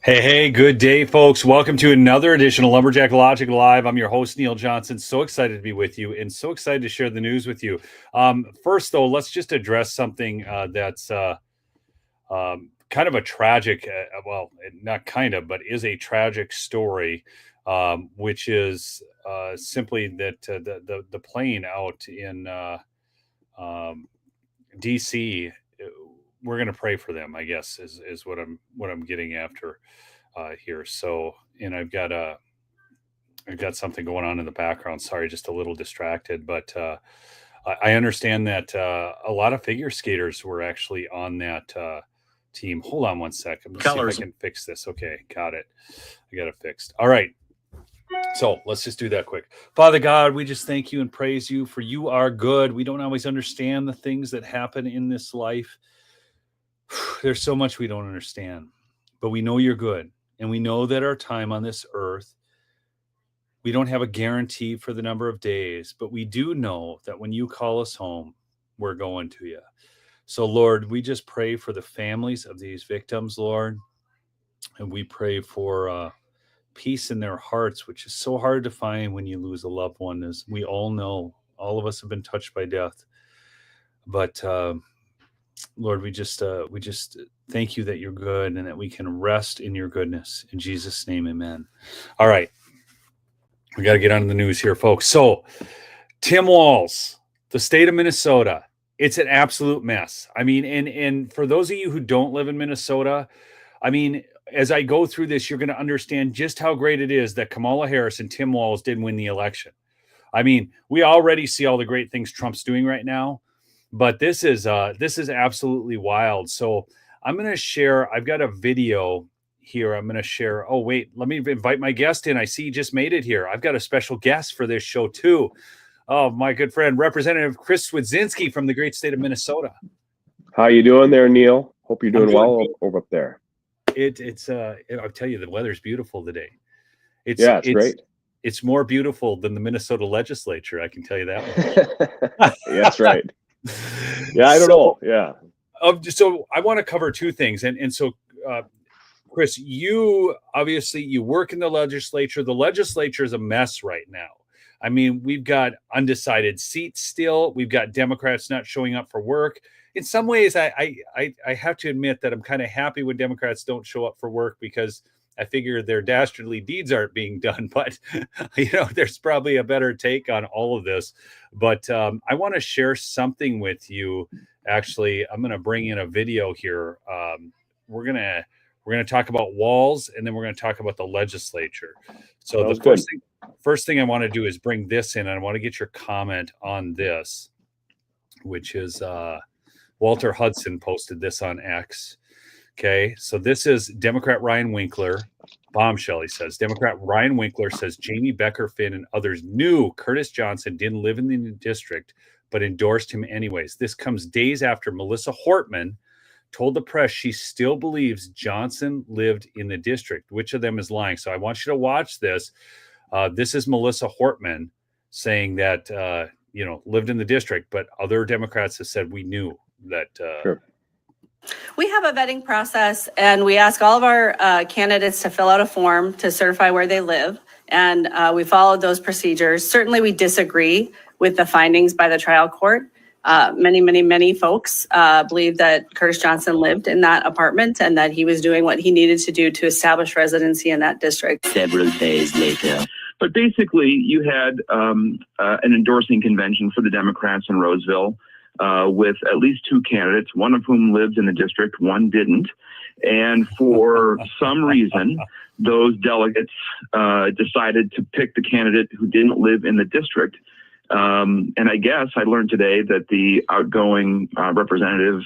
Hey, good day, folks. Welcome to another edition of Lumberjack Logic Live. I'm your host, Neil Johnson. So excited to be with you and so excited to share the news with you. First, though, let's just address something that's kind of a tragic, well, not kind of, but is a tragic story, which is simply that the plane out in DC. We're going to pray for them, I guess, is what I'm getting after here. So, and I've got something going on in the background. Sorry, just a little distracted, but I understand that a lot of figure skaters were actually on that team. Hold on one second. Let's see if I can fix this. Okay, got it. I got it fixed. All right. So let's just do that quick. Father God, we just thank you and praise you, for you are good. We don't always understand the things that happen in this life. There's so much we don't understand, but we know you're good. And we know that our time on this earth, we don't have a guarantee for the number of days, but we do know that when you call us home, we're going to you. So, Lord, we just pray for the families of these victims, Lord. And we pray for peace in their hearts, which is so hard to find when you lose a loved one, as we all know. All of us have been touched by death. But Lord, we just thank you that you're good and that we can rest in your goodness. In Jesus' name, amen. All right. We got to get on to the news here, folks. So, Tim Walz, the state of Minnesota, it's an absolute mess. I mean, and for those of you who don't live in Minnesota, I mean, as I go through this, you're going to understand just how great it is that Kamala Harris and Tim Walz did win the election. I mean, we already see all the great things Trump's doing right now, but this is absolutely wild. So I'm going to share. I've got a video here. I'm going to share. Oh, wait, let me invite my guest in. I see he just made it here. I've got a special guest for this show too. Oh, my good friend, Representative Chris Swedzinski from the great state of Minnesota. How you doing there, Neil? Hope you're doing well over up there. I'll tell you, the weather's beautiful today. It's great. It's more beautiful than the Minnesota legislature. I can tell you that much. That's right. Yeah, I don't know. Yeah. So I want to cover two things. And so, Chris, you obviously you work in the legislature. The legislature is a mess right now. I mean, we've got undecided seats still. We've got Democrats not showing up for work. In some ways, I have to admit that I'm kind of happy when Democrats don't show up for work, because I figure their dastardly deeds aren't being done. But, there's probably a better take on all of this. But I want to share something with you. Actually, I'm going to bring in a video here. We're going to talk about Walz, and then we're going to talk about the legislature. So the first thing I want to do is bring this in, and I want to get your comment on this, which is Walter Hudson posted this on X. Okay, so this is Democrat Ryan Winkler. Bombshell, he says. Democrat Ryan Winkler says Jamie Becker Finn and others knew Curtis Johnson didn't live in the district, but endorsed him anyways. This comes days after Melissa Hortman told the press she still believes Johnson lived in the district. Which of them is lying? So I want you to watch this. This is Melissa Hortman saying that, lived in the district, but other Democrats have said we knew that. Sure. We have a vetting process, and we ask all of our candidates to fill out a form to certify where they live. And we followed those procedures. Certainly, we disagree with the findings by the trial court. Many folks believe that Curtis Johnson lived in that apartment and that he was doing what he needed to do to establish residency in that district. Several days later. But basically, you had an endorsing convention for the Democrats in Roseville with at least two candidates, one of whom lived in the district, one didn't. And for some reason, those delegates decided to pick the candidate who didn't live in the district. And I guess I learned today that the outgoing representative,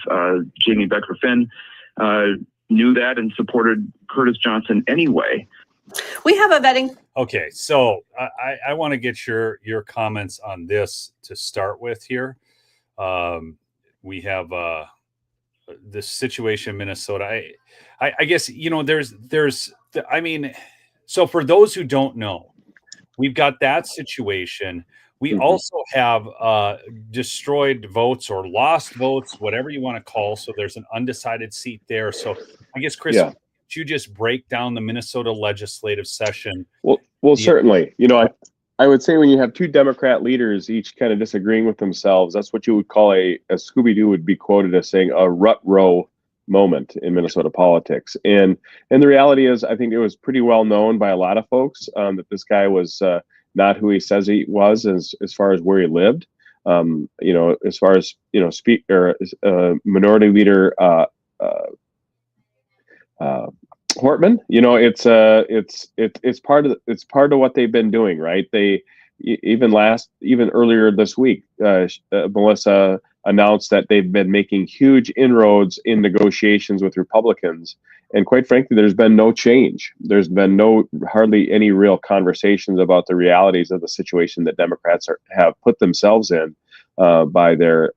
Jamie Becker Finn, knew that and supported Curtis Johnson anyway. We have a vetting. Okay, so I want to get your comments on this to start with here. We have this situation in Minnesota. I guess, so for those who don't know, we've got that situation. We also have destroyed votes or lost votes, whatever you want to call. So there's an undecided seat there. So I guess, Chris, you just break down the Minnesota legislative session? Well, certainly. I would say when you have two Democrat leaders each kind of disagreeing with themselves, that's what you would call a Scooby-Doo would be quoted as saying a rut row moment in Minnesota politics. And the reality is, I think it was pretty well known by a lot of folks that this guy was not who he says he was as far as where he lived. As far as Minority Leader Hortman, it's part of what they've been doing, right? They even earlier this week, Melissa announced that they've been making huge inroads in negotiations with Republicans, and quite frankly, there's been no change. There's been hardly any real conversations about the realities of the situation that Democrats have put themselves in by their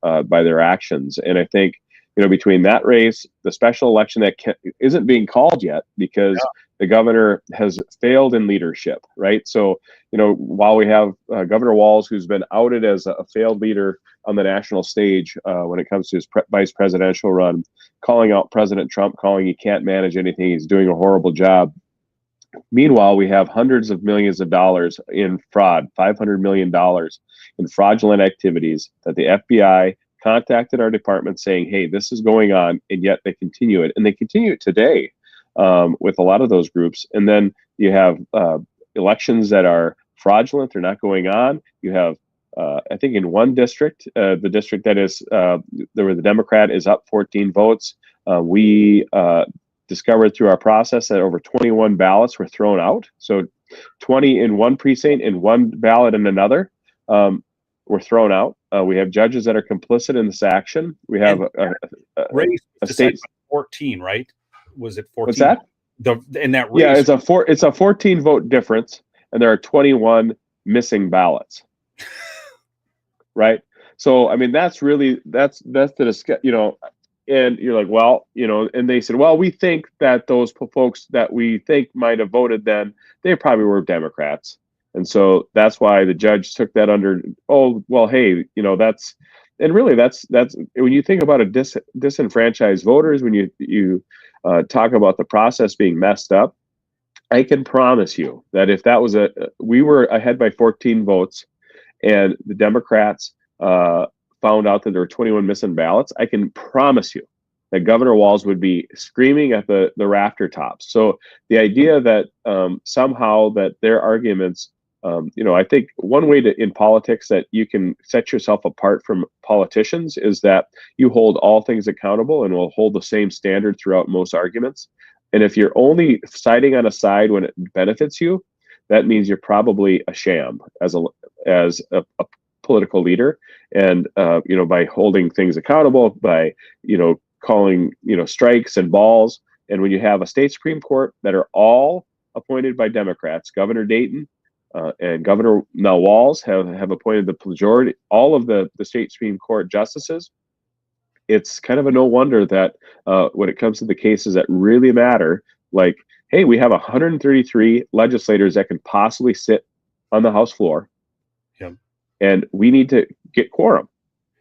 actions. And I think between that race, the special election that isn't being called yet because the governor has failed in leadership, right? So, while we have Governor Walz, who's been outed as a failed leader on the national stage when it comes to his vice presidential run, calling out President Trump, calling he can't manage anything, he's doing a horrible job. Meanwhile, we have hundreds of millions of dollars in fraud, $500 million in fraudulent activities that the FBI contacted our department saying, hey, this is going on, and yet they continue it. And they continue it today with a lot of those groups. And then you have elections that are fraudulent, they're not going on. You have, I think in one district, the district that is, where the Democrat is up 14 votes, we discovered through our process that over 21 ballots were thrown out. So 20 in one precinct and one ballot in another were thrown out. We have judges that are complicit in this action. We have a state 14, right? Was it 14? What's that? In that race. Yeah, it's a 14 vote difference, and there are 21 missing ballots. Right. So I mean, that's the and you're like, well, and they said, well, we think that those folks that we think might have voted then, they probably were Democrats. And so that's why the judge took that under, oh, well, hey, that's when you think about disenfranchised voters, when you talk about the process being messed up, I can promise you that if that was we were ahead by 14 votes and the Democrats found out that there were 21 missing ballots, I can promise you that Governor Walz would be screaming at the rafter tops. So the idea that somehow that their arguments, I think one way in politics that you can set yourself apart from politicians is that you hold all things accountable and will hold the same standard throughout most arguments. And if you're only siding on a side when it benefits you, that means you're probably a sham as a political leader. And by holding things accountable, by calling strikes and balls, and when you have a state Supreme Court that are all appointed by Democrats, Governor Dayton and Governor now Walz have appointed the majority, all of the state Supreme Court justices. It's kind of a no wonder that when it comes to the cases that really matter, like, hey, we have 133 legislators that can possibly sit on the House floor. Yep. And we need to get quorum,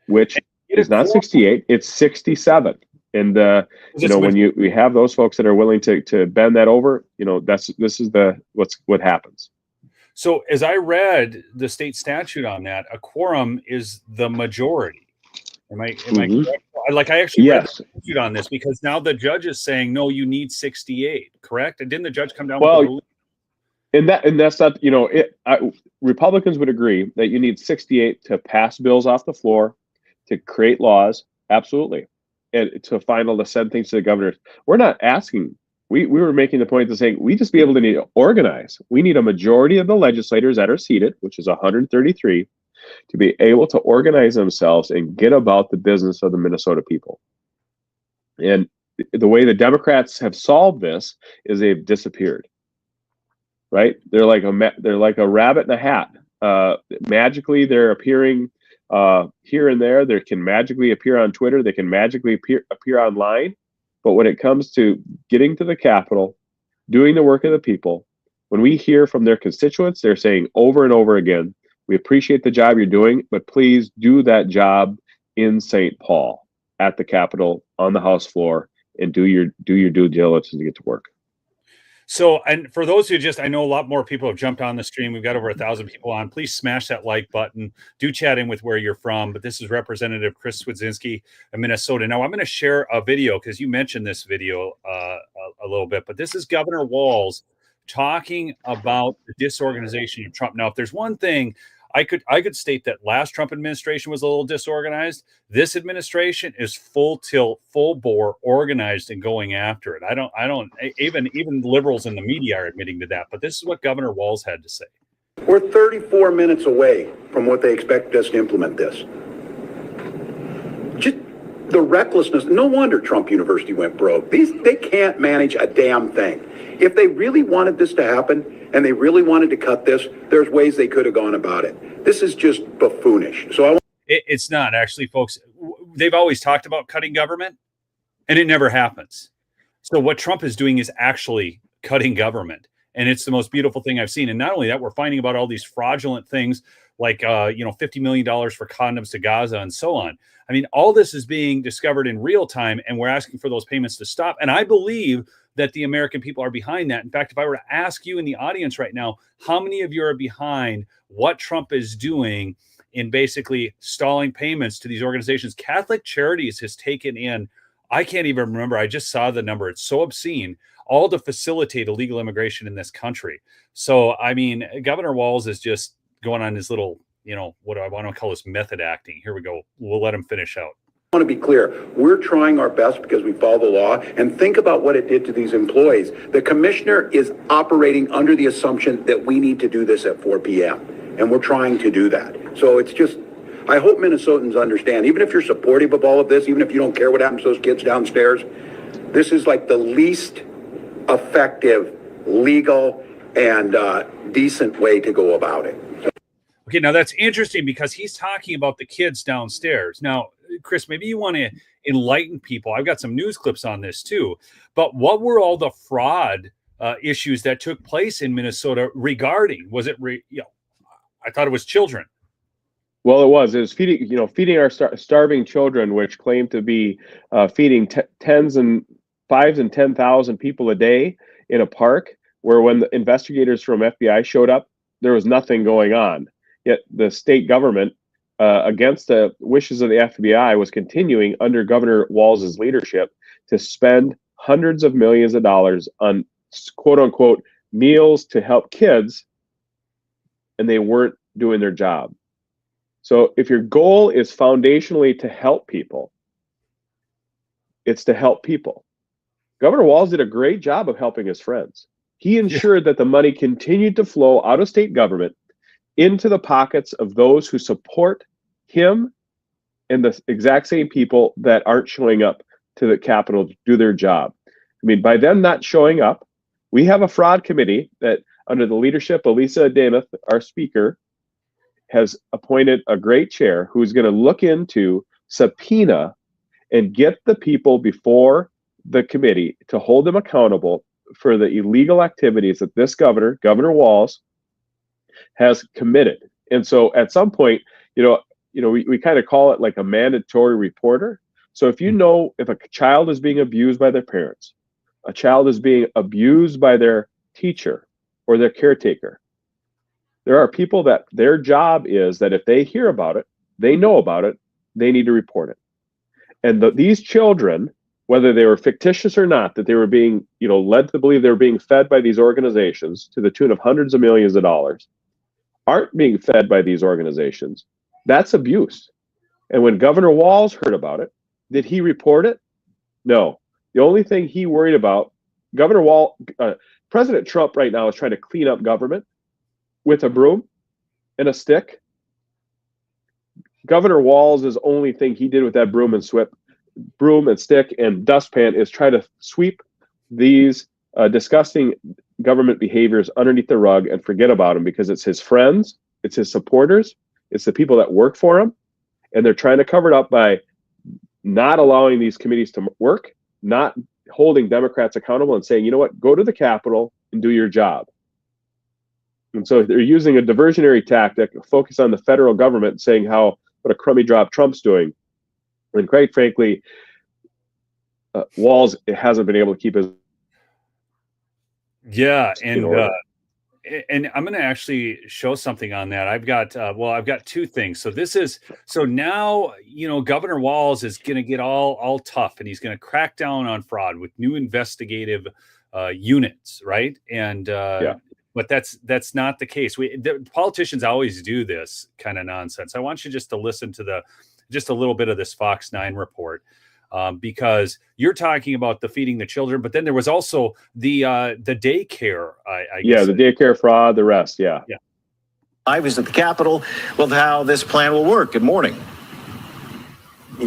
which is not 68, it's 67. And when we have those folks that are willing to bend that over, this is what happens. So as I read the state statute on that, a quorum is the majority. Am I correct? Like, I actually read the statute on this because now the judge is saying, no, you need 68, correct? And didn't the judge come down with the ruling? And that's not, Republicans would agree that you need 68 to pass bills off the floor, to create laws, absolutely, and to send things to the governor. We're not asking. We were making the point of saying we just be able to organize. We need a majority of the legislators that are seated, which is 133, to be able to organize themselves and get about the business of the Minnesota people. And the way the Democrats have solved this is they've disappeared. Right? They're like a rabbit in a hat. Magically, they're appearing here and there. They can magically appear on Twitter. They can magically appear online. But when it comes to getting to the Capitol, doing the work of the people, when we hear from their constituents, they're saying over and over again, we appreciate the job you're doing, but please do that job in St. Paul at the Capitol on the House floor and do your due diligence to get to work. So, and for those who I know a lot more people have jumped on the stream. We've got over 1,000 people on. Please smash that like button. Do chat in with where you're from. But this is Representative Chris Swedzinski of Minnesota. Now, I'm going to share a video because you mentioned this video a little bit. But this is Governor Walz talking about the disorganization of Trump. Now, if there's one thing I could state that last Trump administration was a little disorganized. This administration is full tilt, full bore, organized and going after it. I don't even liberals in the media are admitting to that. But this is what Governor Walz had to say. We're 34 minutes away from what they expect us to implement this. Just the recklessness. No wonder Trump University went broke. They can't manage a damn thing. If they really wanted this to happen and they really wanted to cut this, there's ways they could have gone about it. This is just buffoonish. So it's not actually, folks. They've always talked about cutting government, and it never happens. So what Trump is doing is actually cutting government, and it's the most beautiful thing I've seen. And not only that, we're finding about all these fraudulent things like $50 million for condoms to Gaza and so on. I mean, all this is being discovered in real time, and we're asking for those payments to stop. And I believe that the American people are behind that. In fact, if I were to ask you in the audience right now, how many of you are behind what Trump is doing in basically stalling payments to these organizations? Catholic Charities has taken in, I can't even remember, I just saw the number, it's so obscene, all to facilitate illegal immigration in this country. So, I mean, Governor Walz is just going on his little, what do I want to call this, method acting. Here we go. We'll let him finish out. I want to be clear. We're trying our best because we follow the law, and think about what it did to these employees. The commissioner is operating under the assumption that we need to do this at 4 p.m. and we're trying to do that. So it's just, I hope Minnesotans understand, even if you're supportive of all of this, even if you don't care what happens to those kids downstairs, this is like the least effective, legal, and decent way to go about it. Okay, now that's interesting because he's talking about the kids downstairs. Now, Chris, maybe you want to enlighten people. I've got some news clips on this too. But what were all the fraud issues that took place in Minnesota regarding? Was it, I thought it was children. Well, it was feeding our starving children, which claimed to be feeding tens and 5,000 and 10,000 people a day in a park, where when the investigators from FBI showed up, there was nothing going on. Yet the state government, against the wishes of the FBI, was continuing under Governor Walz's leadership to spend hundreds of millions of dollars on quote unquote meals to help kids, and they weren't doing their job. So if your goal is foundationally to help people, it's to help people. Governor Walz did a great job of helping his friends. He ensured that the money continued to flow out of state government into the pockets of those who support him and the exact same people that aren't showing up to the Capitol to do their job. I mean, by them not showing up, we have a fraud committee that, under the leadership of Lisa Adamuth, our speaker, has appointed a great chair who's going to look into, subpoena, and get the people before the committee to hold them accountable for the illegal activities that this Governor Walz, has committed. And so at some point, we kind of call it like a mandatory reporter. So if if a child is being abused by their parents, a child is being abused by their teacher or their caretaker, there are people that their job is that if they hear about it, they know about it, they need to report it. And these children, whether they were fictitious or not, that they were being, led to believe they were being fed by these organizations to the tune of hundreds of millions of dollars, aren't being fed by these organizations. That's abuse. And when Governor Walz heard about it, did he report it? No. The only thing he worried about, President Trump right now is trying to clean up government with a broom and a stick. Governor Walz's only thing he did with that broom and stick and dustpan is try to sweep these disgusting government behaviors underneath the rug and forget about them, because it's his friends, it's his supporters, it's the people that work for him, and they're trying to cover it up by not allowing these committees to work, not holding Democrats accountable and saying, you know what, go to the Capitol and do your job. And so they're using a diversionary tactic, focus on the federal government, saying what a crummy job Trump's doing. And quite frankly, Walz hasn't been able to keep his... Yeah, in order. and I'm going to actually show something on that. I've got two things. So now, Governor Walz is going to get all tough, and he's going to crack down on fraud with new investigative units, right? And Yeah. but that's not the case. The politicians always do this kind of nonsense. I want you just to listen to just a little bit of this Fox 9 report. Because you're talking about the feeding the children, but then there was also the daycare. I guess. The daycare fraud, the rest. Yeah. I was at the Capitol with how this plan will work. Good morning.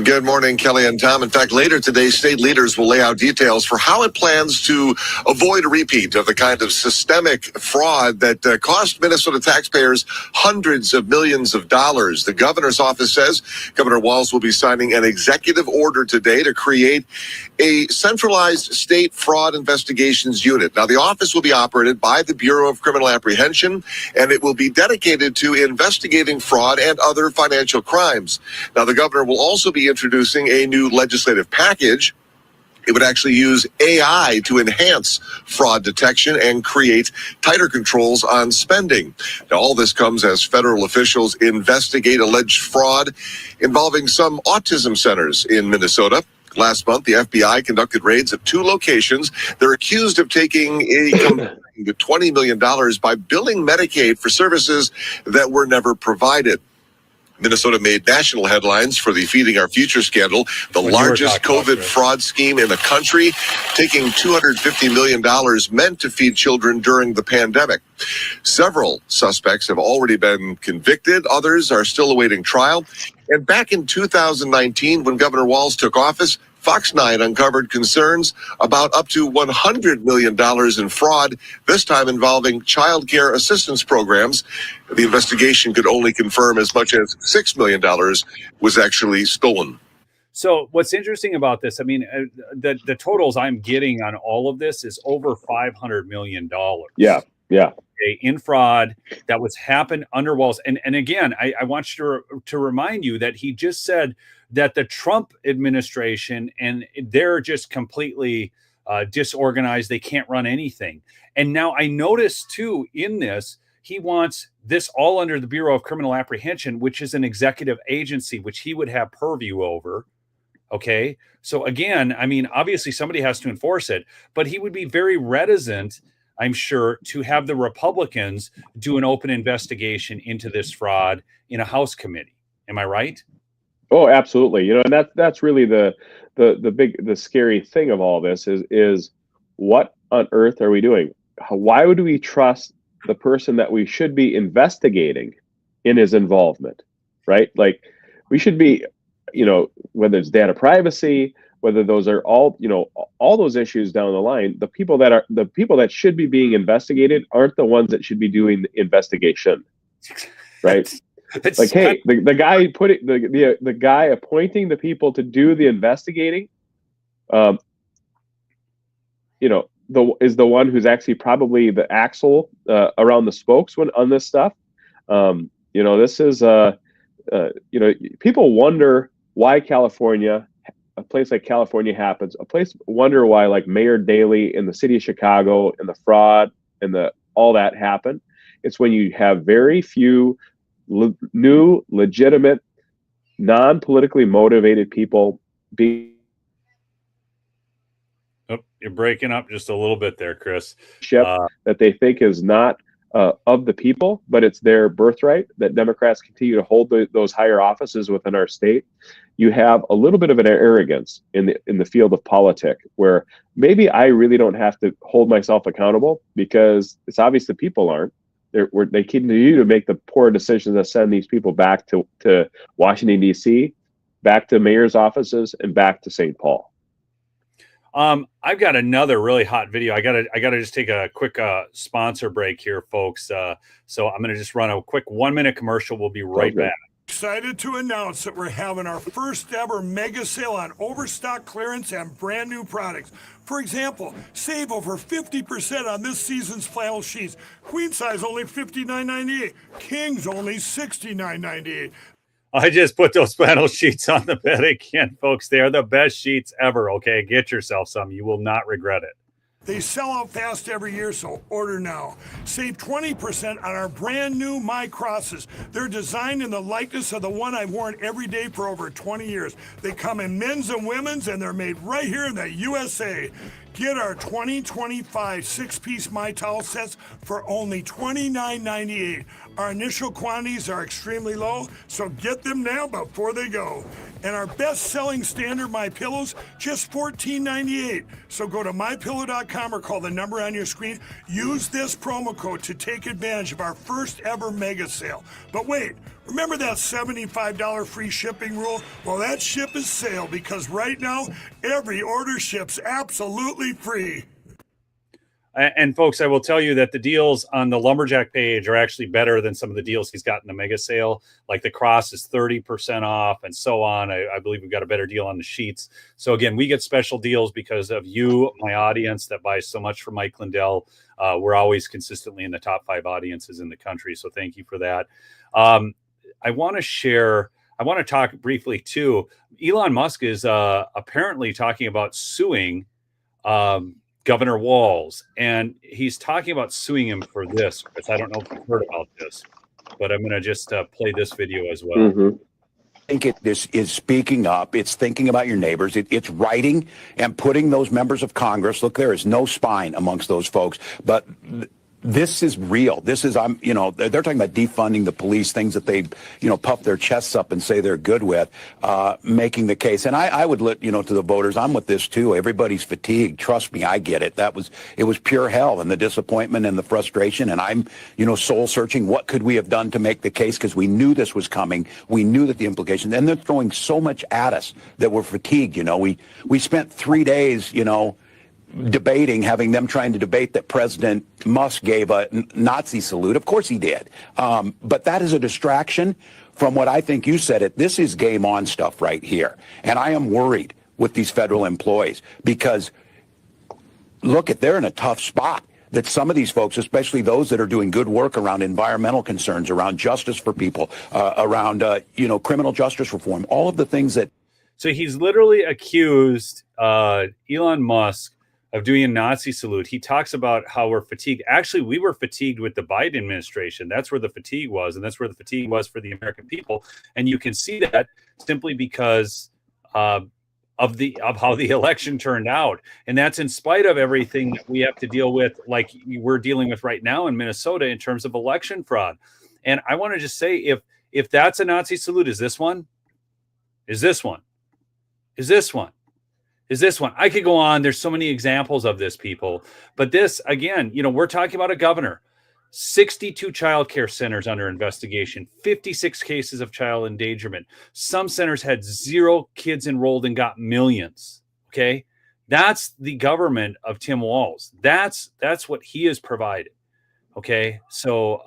Good morning, Kelly and Tom. In fact, later today, state leaders will lay out details for how it plans to avoid a repeat of the kind of systemic fraud that cost Minnesota taxpayers hundreds of millions of dollars. The governor's office says Governor Walz will be signing an executive order today to create a centralized state fraud investigations unit. Now, the office will be operated by the Bureau of Criminal Apprehension, and it will be dedicated to investigating fraud and other financial crimes. Now, the governor will also be introducing a new legislative package. It would actually use AI to enhance fraud detection and create tighter controls on spending. Now, all this comes as federal officials investigate alleged fraud involving some autism centers in Minnesota. Last month, the FBI conducted raids at 2 locations. They're accused of taking a combined $20 million by billing Medicaid for services that were never provided. Minnesota made national headlines for the Feeding Our Future scandal, the largest COVID fraud scheme in the country, taking $250 million meant to feed children during the pandemic. Several suspects have already been convicted. Others are still awaiting trial. And back in 2019, when Governor Walz took office, Fox 9 uncovered concerns about up to $100 million in fraud, this time involving child care assistance programs. The investigation could only confirm as much as $6 million was actually stolen. So what's interesting about this, I mean, the totals I'm getting on all of this is over $500 million. Yeah. In fraud that was happened under Walz. And again, I want you to remind you that he just said that the Trump administration, and they're just completely disorganized. They can't run anything. And now I noticed too in this, he wants this all under the Bureau of Criminal Apprehension, which is an executive agency, which he would have purview over. Okay. So again, I mean, obviously somebody has to enforce it, but he would be very reticent, I'm sure, to have the Republicans do an open investigation into this fraud in a House committee. Am I right? Oh, absolutely. And that's really the scary thing of all this is what on earth are we doing? Why would we trust the person that we should be investigating in his involvement, right? Like we should be, whether it's data privacy, whether those are all those issues down the line, the people that should be being investigated aren't the ones that should be doing the investigation, right? Like, hey, the guy appointing the people to do the investigating, is the one who's actually probably the axle around the spokes on this stuff. This is people wonder why California, a place like California happens. Wonder why like Mayor Daley in the city of Chicago and the fraud and all that happened. It's when you have very few new, legitimate, non-politically motivated people being. Oh, you're breaking up just a little bit there, Chris. That they think is not of the people, but it's their birthright. That Democrats continue to hold those higher offices within our state. You have a little bit of an arrogance in the field of politics, where maybe I really don't have to hold myself accountable because it's obvious the people aren't. They continue to make the poor decisions that send these people back to Washington, D.C., back to mayor's offices, and back to St. Paul. I've got another really hot video. I gotta just take a quick sponsor break here, folks. So I'm gonna just run a quick 1-minute commercial. We'll be right back. Excited to announce that we're having our first ever mega sale on overstock clearance and brand new products. For example, save over 50% on this season's flannel sheets. Queen size only $59.98. Kings only $69.98. I just put those flannel sheets on the bed again, folks. They are the best sheets ever. Okay, get yourself some. You will not regret it. They sell out fast every year, so order now. Save 20% on our brand new My Crosses. They're designed in the likeness of the one I've worn every day for over 20 years. They come in men's and women's, and they're made right here in the USA. Get our 2025 six-piece My Towel sets for only $29.98. Our initial quantities are extremely low, so get them now before they go. And our best-selling standard My Pillows, just $14.98. So go to mypillow.com or call the number on your screen. Use this promo code to take advantage of our first ever mega sale. But wait, remember that $75 free shipping rule? Well, that ship is sailed because right now, every order ships absolutely free. And folks, I will tell you that the deals on the Lumberjack page are actually better than some of the deals he's got in the mega sale. Like the cross is 30% off and so on. I believe we've got a better deal on the sheets. So again, we get special deals because of you, my audience that buys so much from Mike Lindell. We're always consistently in the top 5 audiences in the country. So thank you for that. I want to talk briefly too. Elon Musk is apparently talking about suing Governor Walz, and he's talking about suing him for this. Because I don't know if you've heard about this, but I'm going to just play this video as well. Mm-hmm. I think this is speaking up. It's thinking about your neighbors. It's writing and putting those members of Congress. Look, there is no spine amongst those folks, but this is real. This is, they're talking about defunding the police, things that they, puff their chests up and say they're good with, making the case. And I would let, to the voters, I'm with this too. Everybody's fatigued. Trust me, I get it. It was pure hell, and the disappointment and the frustration. And I'm, soul searching. What could we have done to make the case? Because we knew this was coming. We knew that the implications, and they're throwing so much at us that we're fatigued. We spent 3 days, having them trying to debate that President Musk gave a Nazi salute. Of course he did. But that is a distraction from what I think you said it. This is game on stuff right here. And I am worried with these federal employees because they're in a tough spot. That some of these folks, especially those that are doing good work around environmental concerns, around justice for people, around, criminal justice reform, all of the things that. So he's literally accused Elon Musk of doing a Nazi salute. He talks about how we're fatigued. Actually, we were fatigued with the Biden administration. That's where the fatigue was, and that's where the fatigue was for the American people. And you can see that simply because of how the election turned out. And that's in spite of everything that we have to deal with, like we're dealing with right now in Minnesota in terms of election fraud. And I want to just say, if that's a Nazi salute, is this one? Is this one? Is this one? Is this one? I could go on. There's so many examples of this, people. But this, again, we're talking about a governor. 62 child care centers under investigation, 56 cases of child endangerment. Some centers had 0 kids enrolled and got millions. Okay. That's the government of Tim Walz. That's what he has provided. Okay, so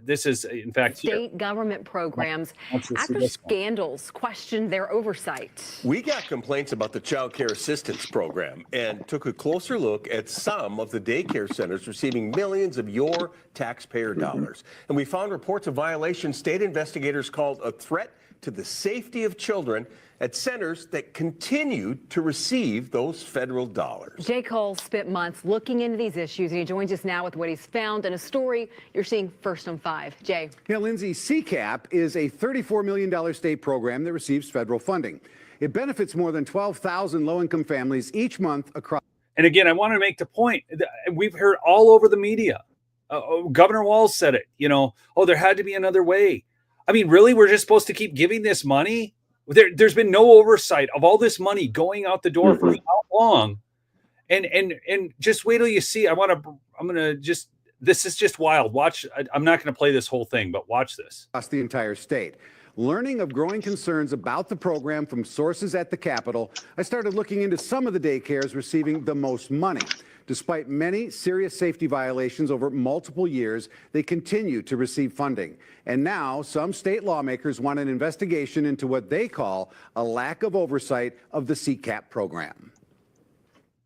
this is, in fact, state government programs after scandals questioned their oversight. We got complaints about the child care assistance program and took a closer look at some of the daycare centers receiving millions of your taxpayer dollars. And we found reports of violations state investigators called a threat to the safety of children at centers that continued to receive those federal dollars. Jay Cole spent months looking into these issues, and he joins us now with what he's found in a story you're seeing first on 5. Jay. Yeah, Lindsay, CCAP is a $34 million state program that receives federal funding. It benefits more than 12,000 low-income families each month across. And again, I want to make the point that we've heard all over the media. Governor Walz said it, there had to be another way. I mean, really, we're just supposed to keep giving this money? There's been no oversight of all this money going out the door for how long? And just wait till you see. This is just wild. Watch. I'm not going to play this whole thing, but watch this. Across the entire state. Learning of growing concerns about the program from sources at the Capitol, I started looking into some of the daycares receiving the most money. Despite many serious safety violations over multiple years, they continue to receive funding. And now some state lawmakers want an investigation into what they call a lack of oversight of the CCAP program.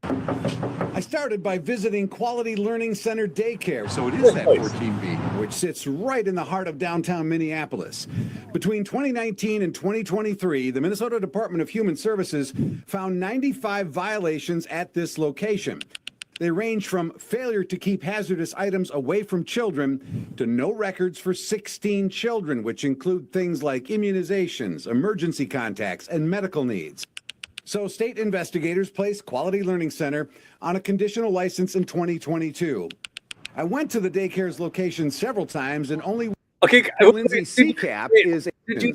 I started by visiting Quality Learning Center Daycare. So it is that 14B, which sits right in the heart of downtown Minneapolis. Between 2019 and 2023, the Minnesota Department of Human Services found 95 violations at this location. They range from failure to keep hazardous items away from children to no records for 16 children, which include things like immunizations, emergency contacts, and medical needs. So state investigators placed Quality Learning Center on a conditional license in 2022. I went to the daycare's location several times and only Lindsay CCAP is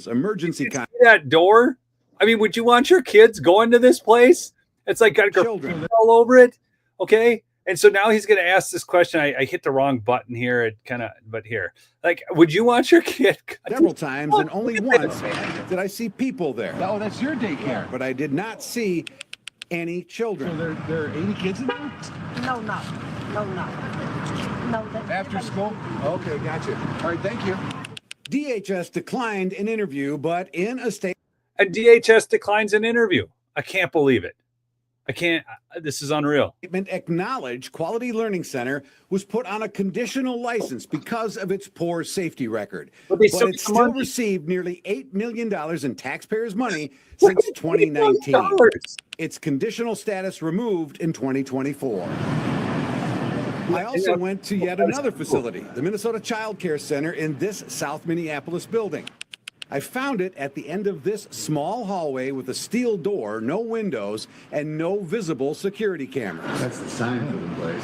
emergency contact. That door? I mean, would you want your kids going to this place? It's like got children all over it. Okay. And so now he's going to ask this question. I hit the wrong button here. It kind of, but here, like, would you want your kid? Several times and only once did I see people there. Oh, that's your daycare. But I did not see any children. So there are 80 kids in there? No. After school? Okay, gotcha. All right, thank you. DHS declined an interview, but in a statement. And DHS declines an interview. I can't believe it. I can't. This is unreal. Acknowledged Quality Learning Center was put on a conditional license because of its poor safety record. But it still received nearly $8 million in taxpayers' money since 2019. Its conditional status removed in 2024. I also went to yet another facility, the Mnnesota Child Care Center in this South Minneapolis building. I found it at the end of this small hallway with a steel door, no windows, and no visible security cameras. That's the sign for the place.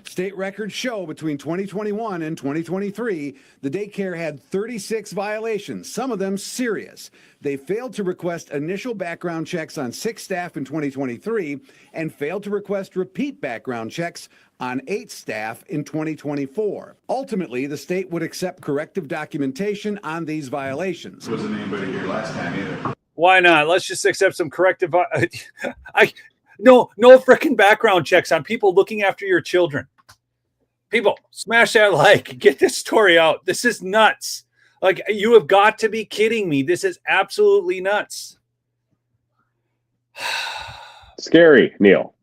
State records show between 2021 and 2023, the daycare had 36 violations, some of them serious. They failed to request initial background checks on 6 staff in 2023 and failed to request repeat background checks on 8 staff in 2024. Ultimately, the state would accept corrective documentation on these violations. Wasn't anybody here last time either. Why not? Let's just accept some corrective. No freaking background checks on people looking after your children. People, smash that like, get this story out. This is nuts. Like, you have got to be kidding me. This is absolutely nuts. Scary, Neil.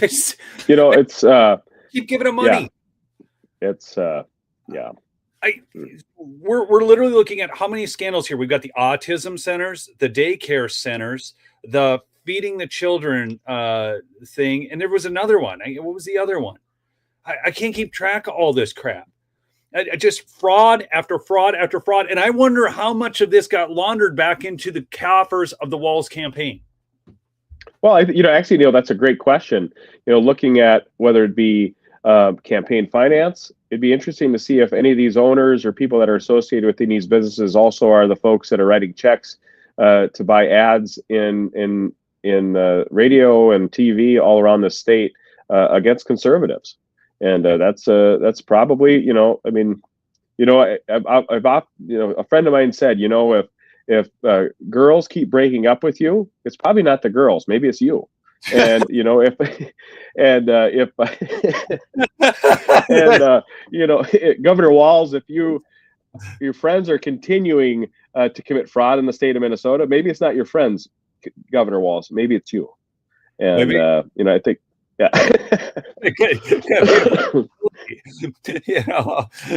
It's keep giving them money. Yeah. We're literally looking at how many scandals here. We've got the autism centers, the daycare centers, the feeding the children thing, and there was another one. What was the other one? I can't keep track of all this crap. Just fraud after fraud after fraud. And I wonder how much of this got laundered back into the coffers of the Walz campaign. Well, actually, Neil, that's a great question. Looking at whether it be campaign finance, it'd be interesting to see if any of these owners or people that are associated with these businesses also are the folks that are writing checks to buy ads in radio and TV all around the state against conservatives. And that's probably, a friend of mine said, if girls keep breaking up with you, it's probably not the girls, maybe it's you. And Governor Walz, if your friends are continuing to commit fraud in the state of Minnesota, maybe it's not your friends, Governor Walz, maybe it's you. And I think. Yeah.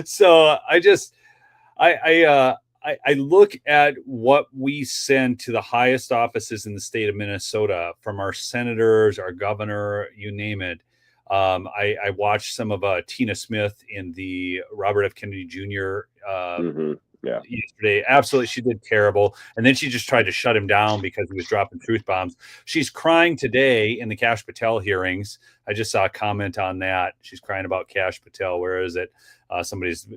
So I look at what we send to the highest offices in the state of Minnesota, from our senators, our governor, you name it. I watched some of Tina Smith in the Robert F. Kennedy Jr. Yesterday. Absolutely, she did terrible. And then she just tried to shut him down because he was dropping truth bombs. She's crying today in the Kash Patel hearings. I just saw a comment on that. She's crying about Kash Patel. Where is it? Somebody's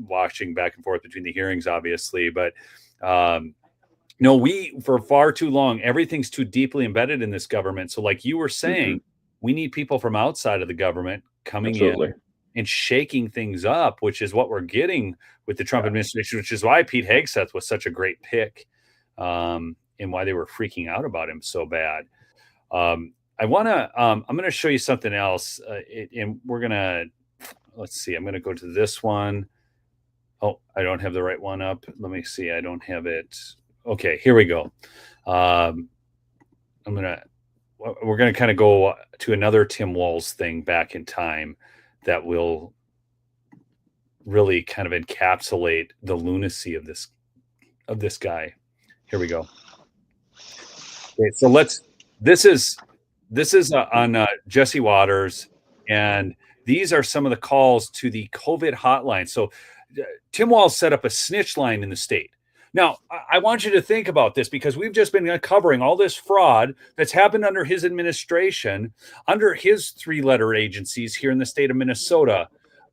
watching back and forth between the hearings, obviously. But we, for far too long, everything's too deeply embedded in this government. So like you were saying, we need people from outside of the government coming in and shaking things up, which is what we're getting with the Trump administration, which is why Pete Hegseth was such a great pick, and why they were freaking out about him so bad. I'm going to show you something else, and we're going to, let's see, I'm going to go to this one. Oh, I don't have the right one up. Let me see. I don't have it. Okay, here we go. We're going to kind of go to another Tim Walz thing back in time that will really kind of encapsulate the lunacy of this guy. Here we go. Okay, so this is on Jesse Waters. And these are some of the calls to the COVID hotline. So Tim Walz set up a snitch line in the state. Now, I want you to think about this because we've just been covering all this fraud that's happened under his administration, under his 3-letter agencies here in the state of Minnesota.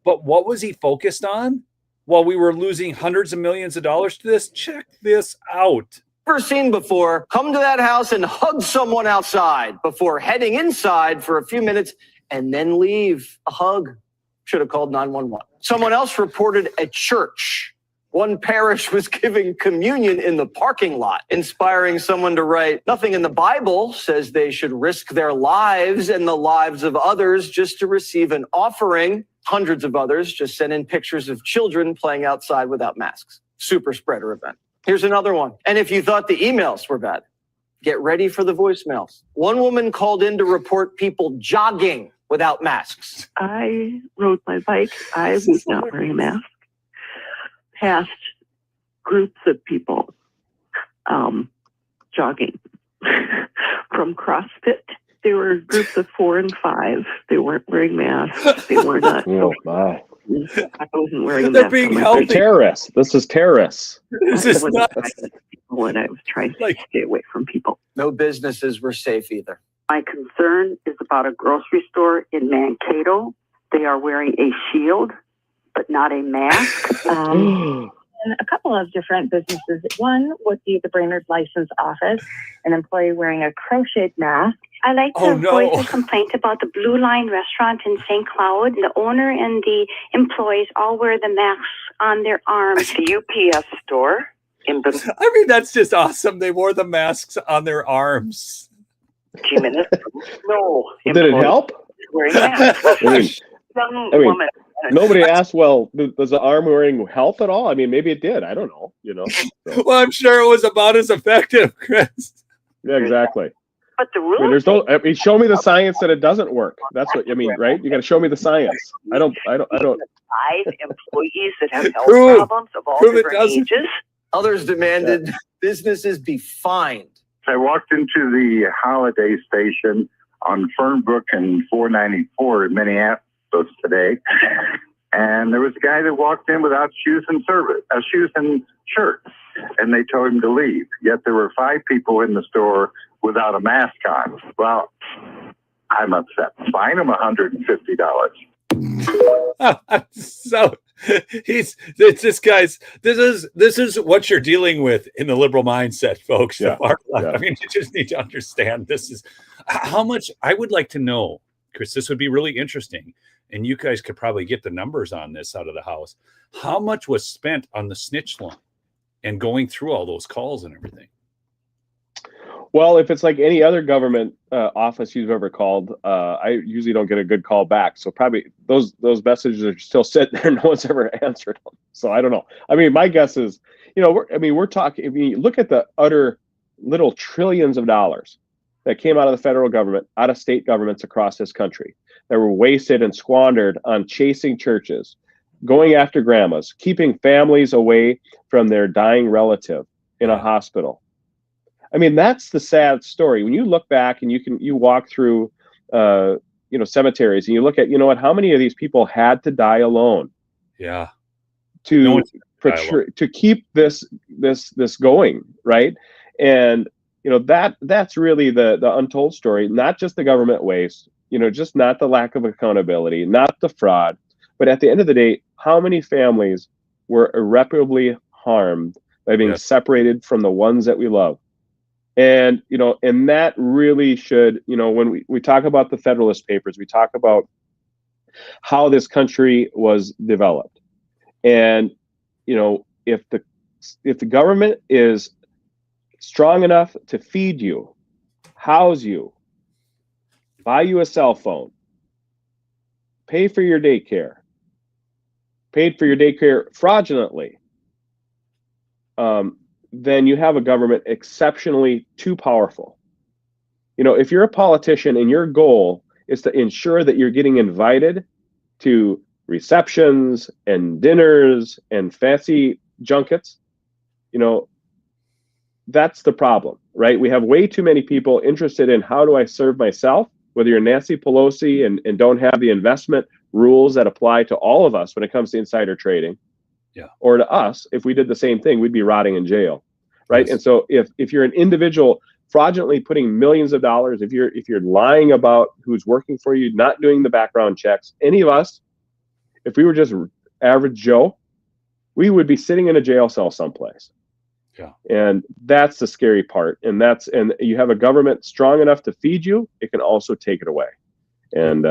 But what was he focused on while we were losing hundreds of millions of dollars to this? Check this out. Never seen before, come to that house and hug someone outside before heading inside for a few minutes and then leave. A hug. Should have called 911. Someone else reported a church. One parish was giving communion in the parking lot, inspiring someone to write, "Nothing in the Bible says they should risk their lives and the lives of others just to receive an offering." Hundreds of others just sent in pictures of children playing outside without masks. Super spreader event. Here's another one. And if you thought the emails were bad, get ready for the voicemails. One woman called in to report people jogging without masks. I rode my bike. I was not wearing a mask. Past groups of people jogging from CrossFit. There were groups of 4 and 5. They weren't wearing masks. They were not. Oh my! I wasn't wearing a They're mask. being healthy. Terrorists. This is terrorists. This is nuts. When I was trying to stay away from people. No businesses were safe either. My concern is about a grocery store in Mankato. They are wearing a shield, but not a mask. And a couple of different businesses. One would be the Brainerd License Office, an employee wearing a crocheted mask. I'd like to voice a complaint about the Blue Line restaurant in St. Cloud. The owner and the employees all wear the masks on their arms. The UPS store in I mean, that's just awesome. They wore the masks on their arms. No. Did it help? Wearing masks. I mean, nobody asked, well, does the arm wearing help at all? I mean, maybe it did. I don't know, So. Well, I'm sure it was about as effective, Chris. Yeah, exactly. But the rule. I mean, there's no. I mean, show me the science that it doesn't work. That's what I mean, right? You got to show me the science. I don't. 5 employees that have health Prove- problems of all prove it different doesn't. ages. Others demanded businesses be fined. I walked into the holiday station on Fernbrook and 494 in Minneapolis today, and there was a guy that walked in without shoes and shirt, and they told him to leave. Yet there were 5 people in the store without a mask on. Well, I'm upset. Fine him $150. So it's this guy's. This is what you're dealing with in the liberal mindset, folks. Yeah, I mean, you just need to understand this is how much. I would like to know, Chris. This would be really interesting, and you guys could probably get the numbers on this out of the house. How much was spent on the snitch line and going through all those calls and everything? Well, if it's like any other government office you've ever called, I usually don't get a good call back. So probably those messages are still sitting there. No one's ever answered them. So I don't know. I mean, my guess is, we're talking. If you look at the utter little trillions of dollars that came out of the federal government, out of state governments across this country, that were wasted and squandered on chasing churches, going after grandmas, keeping families away from their dying relative in a hospital. I mean, that's the sad story. When you look back and you walk through, cemeteries and you look at, how many of these people had to die alone? Yeah. To keep this going, right? And that's really the untold story. Not just the government waste, just not the lack of accountability, not the fraud, but at the end of the day, how many families were irreparably harmed by being separated from the ones that we love? And, and that really should, when we talk about the Federalist Papers, we talk about how this country was developed. And, if the government is strong enough to feed you, house you, buy you a cell phone, pay for your daycare, paid for your daycare fraudulently, then you have a government exceptionally too powerful. If you're a politician and your goal is to ensure that you're getting invited to receptions and dinners and fancy junkets, that's the problem, right? We have way too many people interested in how do I serve myself whether you're Nancy Pelosi and don't have the investment rules that apply to all of us when it comes to insider trading, or to us, if we did the same thing, we'd be rotting in jail, right? And so if you're an individual fraudulently putting millions of dollars, if you're lying about who's working for you, not doing the background checks, any of us, if we were just average Joe, we would be sitting in a jail cell someplace. And that's the scary part. And you have a government strong enough to feed you, it can also take it away. And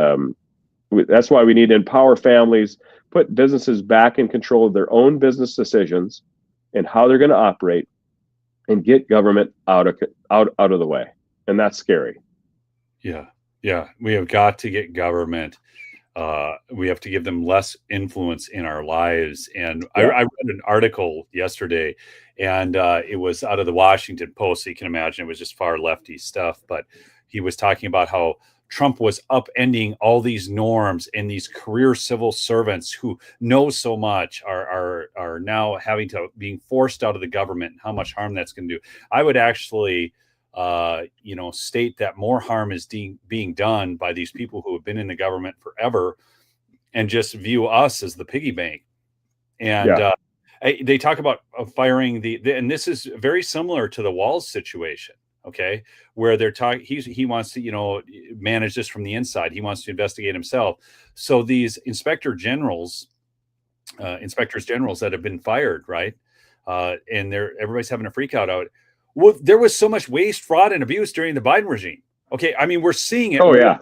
that's why we need to empower families, put businesses back in control of their own business decisions and how they're going to operate, and get government out of the way. And that's scary. Yeah. We have got to get government. We have to give them less influence in our lives. And I read an article yesterday, and it was out of the Washington Post. So you can imagine it was just far lefty stuff. But he was talking about how Trump was upending all these norms, and these career civil servants who know so much are now being forced out of the government, and how much harm that's going to do. I would actually state that more harm is being done by these people who have been in the government forever and just view us as the piggy bank. And they talk about firing and this is very similar to the Walz situation. Okay, where they're talking, he wants to, manage this from the inside. He wants to investigate himself. So these inspectors generals that have been fired, right? And everybody's having a freak out. Well, there was so much waste, fraud, and abuse during the Biden regime. Okay, I mean, we're seeing it. Oh yeah.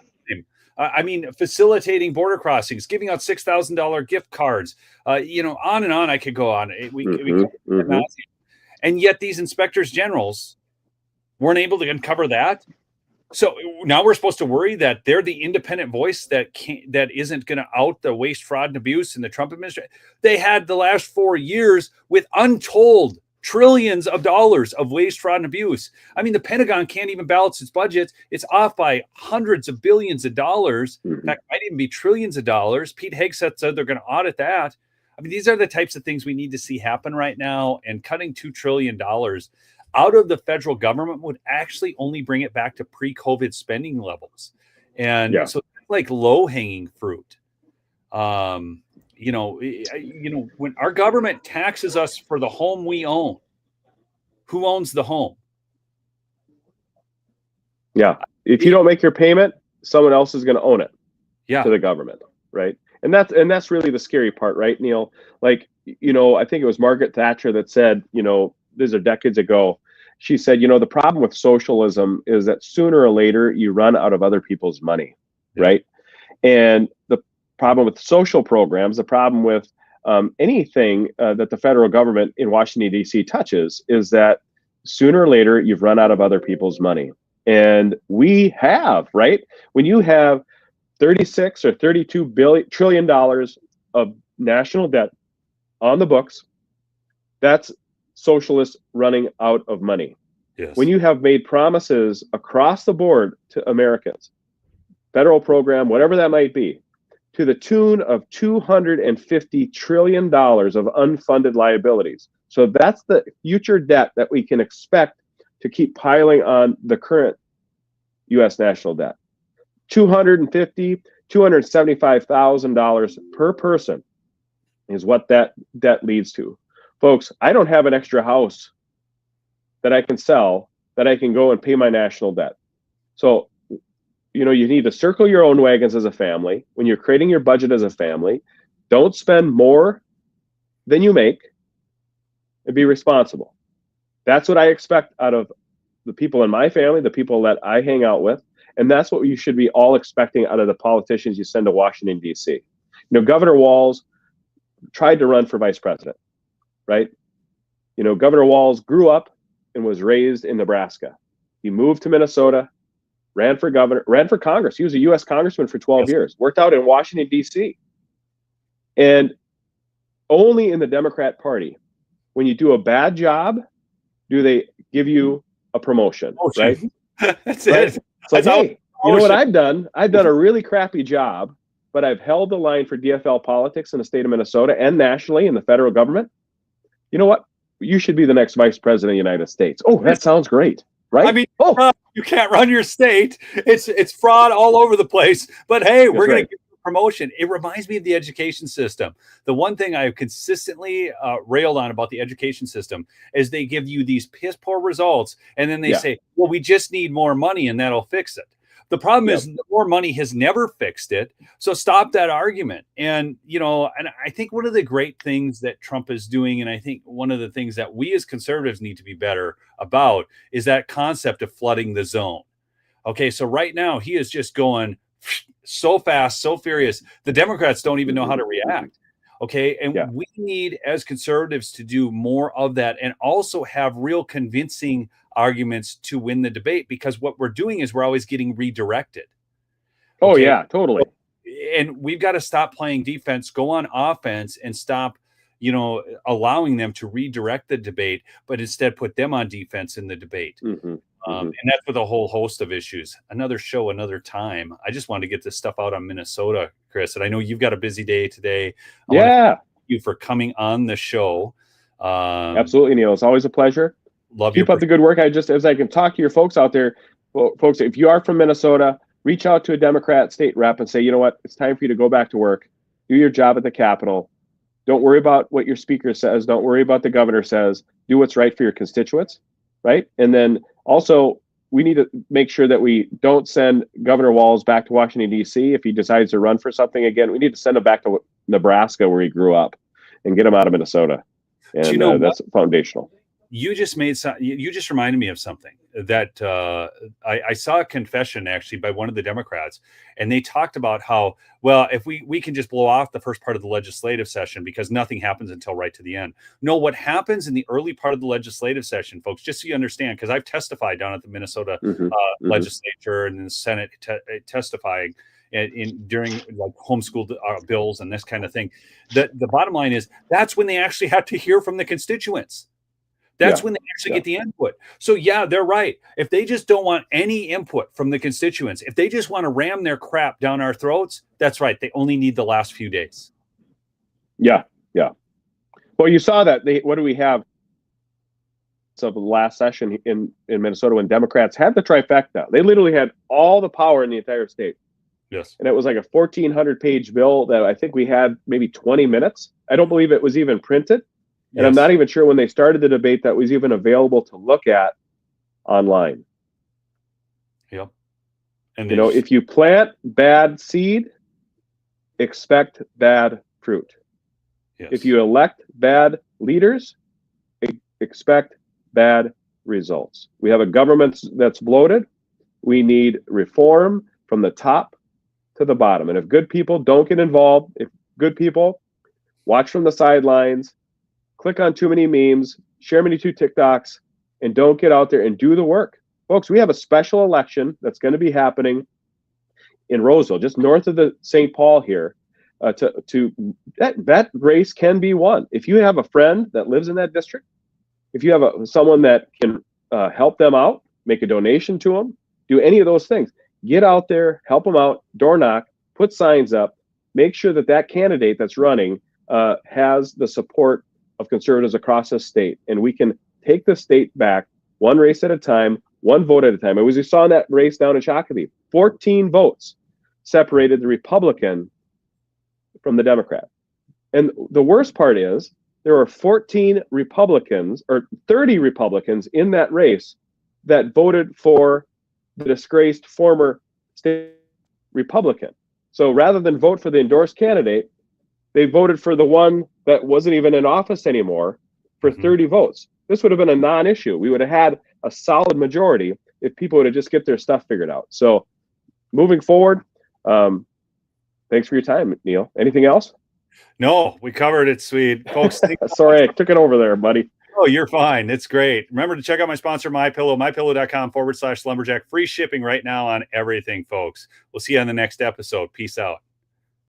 I mean, facilitating border crossings, giving out $6,000 gift cards, on and on. I could go on. And yet these inspectors generals weren't able to uncover that. So now we're supposed to worry that they're the independent voice that isn't going to out the waste, fraud, and abuse in the Trump administration. They had the last 4 years with untold trillions of dollars of waste, fraud, and abuse. I mean, the Pentagon can't even balance its budget. It's off by hundreds of billions of dollars. In fact, it might even be trillions of dollars. Pete Hegseth said they're going to audit that. I mean, these are the types of things we need to see happen right now. And cutting $2 trillion out of the federal government would actually only bring it back to pre-COVID spending levels. And so it's like low-hanging fruit. When our government taxes us for the home we own, who owns the home? Yeah. If you don't make your payment, someone else is going to own it. To the government, right? And that's really the scary part, right, Neil? Like, I think it was Margaret Thatcher that said, these are decades ago, she said, the problem with socialism is that sooner or later you run out of other people's money, right? And the problem with social programs, the problem with anything that the federal government in Washington, D.C. touches is that sooner or later you've run out of other people's money. And we have, right? When you have 36 or 32 trillion dollars of national debt on the books, that's socialists running out of money. Yes. When you have made promises across the board to Americans, federal program, whatever that might be, to the tune of $250 trillion of unfunded liabilities. So that's the future debt that we can expect to keep piling on the current U.S. national debt. $275,000 per person is what that debt leads to. Folks, I don't have an extra house that I can sell that I can go and pay my national debt. So, you need to circle your own wagons as a family. When you're creating your budget as a family, don't spend more than you make and be responsible. That's what I expect out of the people in my family, the people that I hang out with. And that's what you should be all expecting out of the politicians you send to Washington, D.C. Governor Walz tried to run for vice president, right? Governor Walz grew up and was raised in Nebraska. He moved to Minnesota, ran for Congress. He was a U.S. congressman for 12 years, worked out in Washington, D.C. And only in the Democrat Party, when you do a bad job, do they give you a promotion, right? That's it. It's like, hey, you know what I've done? I've done a really crappy job, but I've held the line for DFL politics in the state of Minnesota and nationally in the federal government. You know what? You should be the next vice president of the United States. Oh, that sounds great, right? I mean, You can't run your state. It's fraud all over the place. But hey, we're going to give you a promotion. It reminds me of the education system. The one thing I've consistently railed on about the education system is they give you these piss poor results, and then they say, well, we just need more money and that'll fix it. The problem is the more money has never fixed it. So stop that argument. And, and I think one of the great things that Trump is doing, and I think one of the things that we as conservatives need to be better about, is that concept of flooding the zone. Okay, so right now he is just going so fast, so furious. The Democrats don't even know how to react. Okay, and we need as conservatives to do more of that, and also have real convincing arguments to win the debate, because what we're doing is we're always getting redirected. Oh yeah, totally. And we've got to stop playing defense, go on offense, and stop, allowing them to redirect the debate, but instead put them on defense in the debate. And that's with a whole host of issues. Another show, another time. I just wanted to get this stuff out on Minnesota, Chris, and I know you've got a busy day today. I want to thank you for coming on the show. Absolutely, Neil. It's always a pleasure. Keep up the good work. As I can talk to your folks out there, well, folks, if you are from Minnesota, reach out to a Democrat state rep and say, you know what, it's time for you to go back to work, do your job at the Capitol. Don't worry about what your speaker says. Don't worry about the governor says. Do what's right for your constituents, right? And then also, we need to make sure that we don't send Governor Walz back to Washington, D.C. if he decides to run for something again. We need to send him back to Nebraska, where he grew up, and get him out of Minnesota. And that's foundational. You just reminded me of something that I saw a confession actually by one of the Democrats, and they talked about how, well, if we can just blow off the first part of the legislative session because nothing happens until right to the end. No, what happens in the early part of the legislative session, folks, just so you understand, because I've testified down at the Minnesota legislature and in the Senate testifying during like homeschool bills and this kind of thing. The bottom line is that's when they actually have to hear from the constituents. That's when they actually get the input. So they're right. If they just don't want any input from the constituents, if they just want to ram their crap down our throats, that's right. They only need the last few days. Yeah. Well, you saw that. What do we have? So the last session in Minnesota, when Democrats had the trifecta, they literally had all the power in the entire state. Yes. And it was like a 1,400-page bill that I think we had maybe 20 minutes. I don't believe it was even printed. And I'm not even sure when they started the debate that was even available to look at online. Yep. And if you plant bad seed, expect bad fruit. Yes. If you elect bad leaders, expect bad results. We have a government that's bloated. We need reform from the top to the bottom. And if good people don't get involved, if good people watch from the sidelines, click on too many memes, share many two TikToks, and don't get out there and do the work. Folks, we have a special election that's going to be happening in Roseville, just north of the St. Paul here. That race can be won. If you have a friend that lives in that district, if you have someone that can help them out, make a donation to them, do any of those things, get out there, help them out, door knock, put signs up, make sure that candidate that's running has the support of conservatives across the state, and we can take the state back one race at a time, one vote at a time. And as we saw in that race down in Shakopee, 14 votes separated the Republican from the Democrat. And the worst part is there were 14 Republicans or 30 Republicans in that race that voted for the disgraced former state Republican. So rather than vote for the endorsed candidate, they voted for the one that wasn't even in office anymore for 30 votes. This would have been a non-issue. We would have had a solid majority if people would have just get their stuff figured out. So moving forward, thanks for your time, Neil. Anything else? No, we covered it, sweet. Folks, sorry, I took it over there, buddy. Oh, you're fine. It's great. Remember to check out my sponsor, MyPillow, mypillow.com/lumberjack. Free shipping right now on everything, folks. We'll see you on the next episode. Peace out.